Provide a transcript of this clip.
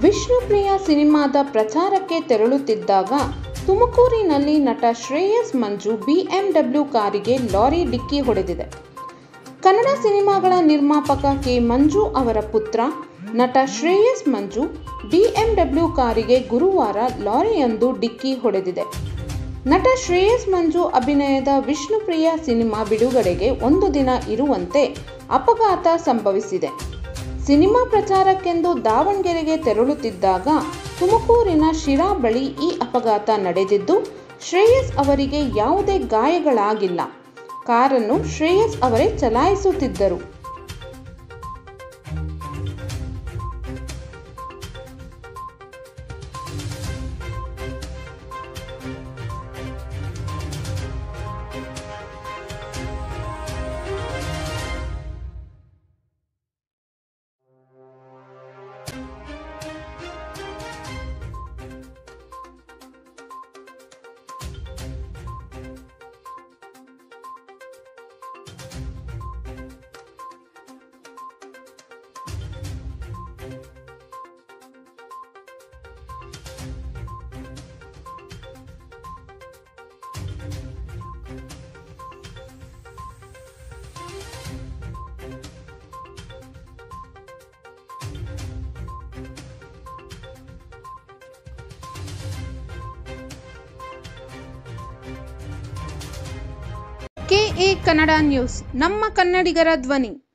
ವಿಷ್ಣುಪ್ರಿಯ ಸಿನಿಮಾದ ಪ್ರಚಾರಕ್ಕೆ ತೆರಳುತ್ತಿದ್ದಾಗ ತುಮಕೂರಿನಲ್ಲಿ ನಟ ಶ್ರೇಯಸ್ ಮಂಜು ಬಿಎಂಡಬ್ಲ್ಯೂ ಕಾರಿಗೆ ಲಾರಿ ಡಿಕ್ಕಿ ಹೊಡೆದಿದೆ. ಕನ್ನಡ ಸಿನಿಮಾಗಳ ನಿರ್ಮಾಪಕ ಕೆ. ಮಂಜು ಅವರ ಪುತ್ರ ನಟ ಶ್ರೇಯಸ್ ಮಂಜು ಬಿಎಂಡಬ್ಲ್ಯೂ ಕಾರಿಗೆ ಗುರುವಾರ ಲಾರಿಯೊಂದು ಡಿಕ್ಕಿ ಹೊಡೆದಿದೆ. ನಟ ಶ್ರೇಯಸ್ ಮಂಜು ಅಭಿನಯದ ವಿಷ್ಣುಪ್ರಿಯ ಸಿನಿಮಾ ಬಿಡುಗಡೆಗೆ ಒಂದು ದಿನ ಇರುವಂತೆ ಅಪಘಾತ ಸಂಭವಿಸಿದೆ. ಸಿನಿಮಾ ಪ್ರಚಾರಕ್ಕೆಂದು ದಾವಣಗೆರೆಗೆ ತೆರಳುತ್ತಿದ್ದಾಗ ತುಮಕೂರಿನ ಶಿರಾ ಬಳಿ ಈ ಅಪಘಾತ ನಡೆದಿದ್ದು, ಶ್ರೇಯಸ್ ಅವರಿಗೆ ಯಾವುದೇ ಗಾಯಗಳಾಗಿಲ್ಲ. ಕಾರನ್ನು ಶ್ರೇಯಸ್ ಅವರೇ ಚಲಾಯಿಸುತ್ತಿದ್ದರು. KA ಕನ್ನಡ ನ್ಯೂಸ್, ನಮ್ಮ ಕನ್ನಡಿಗರ ಧ್ವನಿ.